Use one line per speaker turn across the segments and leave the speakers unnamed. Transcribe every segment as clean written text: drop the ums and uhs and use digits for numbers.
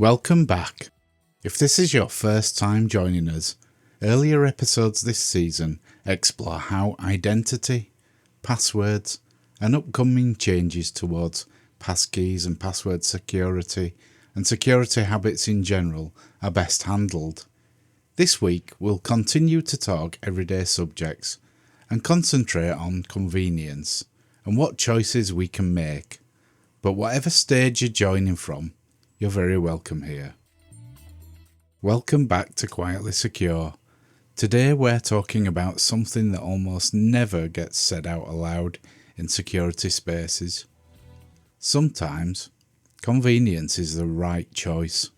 Welcome back. If this is your first time joining us, earlier episodes this season explore how identity, passwords, and upcoming changes towards passkeys and password security and security habits in general are best handled. This week we'll continue to talk everyday subjects and concentrate on convenience and what choices we can make. But whatever stage you're joining from, you're very welcome here. Welcome back to Quietly Secure. Today we're talking about something that almost never gets said out aloud in security spaces. Sometimes, convenience is the right choice.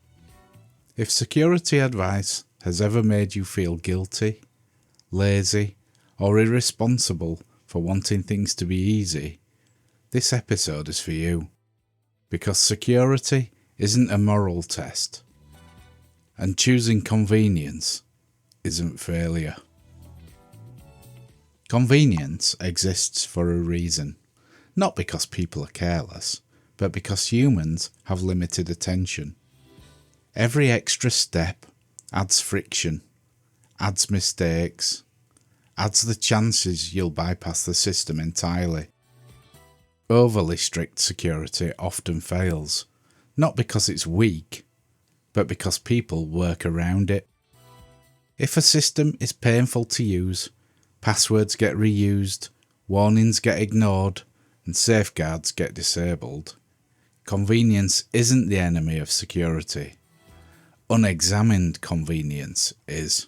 If security advice has ever made you feel guilty, lazy, or irresponsible for wanting things to be easy, this episode is for you. Because security isn't a moral test, and choosing convenience isn't failure. Convenience exists for a reason, not because people are careless, but because humans have limited attention. Every extra step adds friction, adds mistakes, adds the chances you'll bypass the system entirely. Overly strict security often fails, not because it's weak, but because people work around it. If a system is painful to use, passwords get reused, warnings get ignored, and safeguards get disabled, convenience isn't the enemy of security. Unexamined convenience is.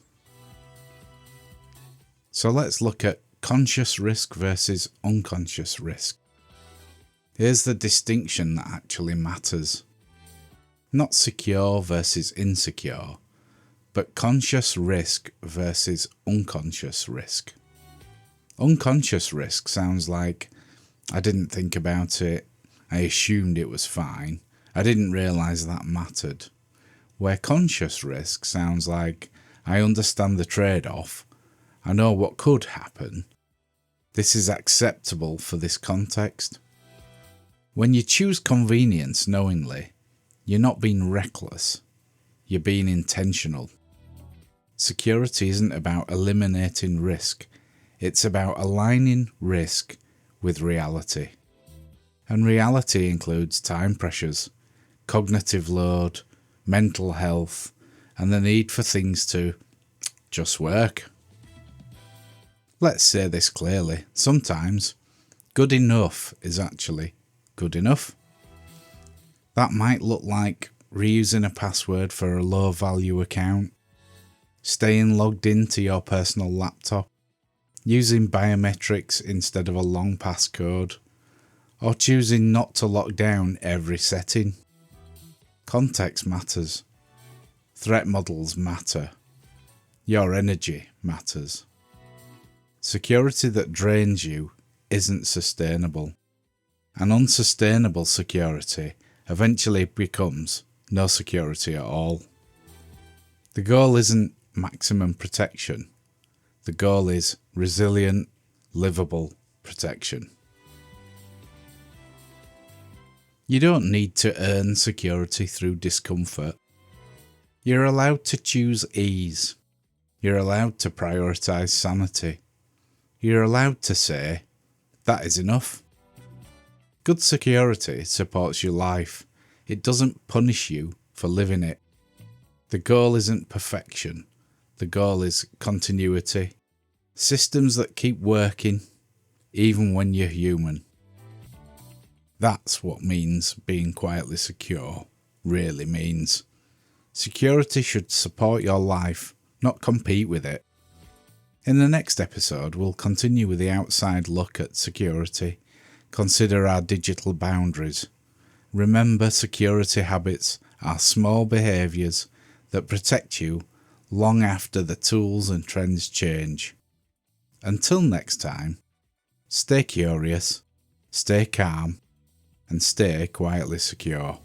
So let's look at conscious risk versus unconscious risk. Here's the distinction that actually matters. Not secure versus insecure, but conscious risk versus unconscious risk. Unconscious risk sounds like, I didn't think about it, I assumed it was fine, I didn't realise that mattered. Where conscious risk sounds like, I understand the trade-off, I know what could happen, this is acceptable for this context. When you choose convenience knowingly, you're not being reckless, you're being intentional. Security isn't about eliminating risk, it's about aligning risk with reality. And reality includes time pressures, cognitive load, mental health, and the need for things to just work. Let's say this clearly, sometimes good enough is actually good enough. That might look like reusing a password for a low value account, staying logged into your personal laptop, using biometrics instead of a long passcode, or choosing not to lock down every setting. Context matters. Threat models matter. Your energy matters. Security that drains you isn't sustainable. An unsustainable security eventually becomes no security at all. The goal isn't maximum protection. The goal is resilient, livable protection. You don't need to earn security through discomfort. You're allowed to choose ease. You're allowed to prioritise sanity. You're allowed to say, that is enough. Good security supports your life. It doesn't punish you for living it. The goal isn't perfection. The goal is continuity. Systems that keep working, even when you're human. That's what means being quietly secure really means. Security should support your life, not compete with it. In the next episode, we'll continue with the outside look at security. Consider our digital boundaries. Remember, security habits are small behaviours that protect you long after the tools and trends change. Until next time, stay curious, stay calm, and stay quietly secure.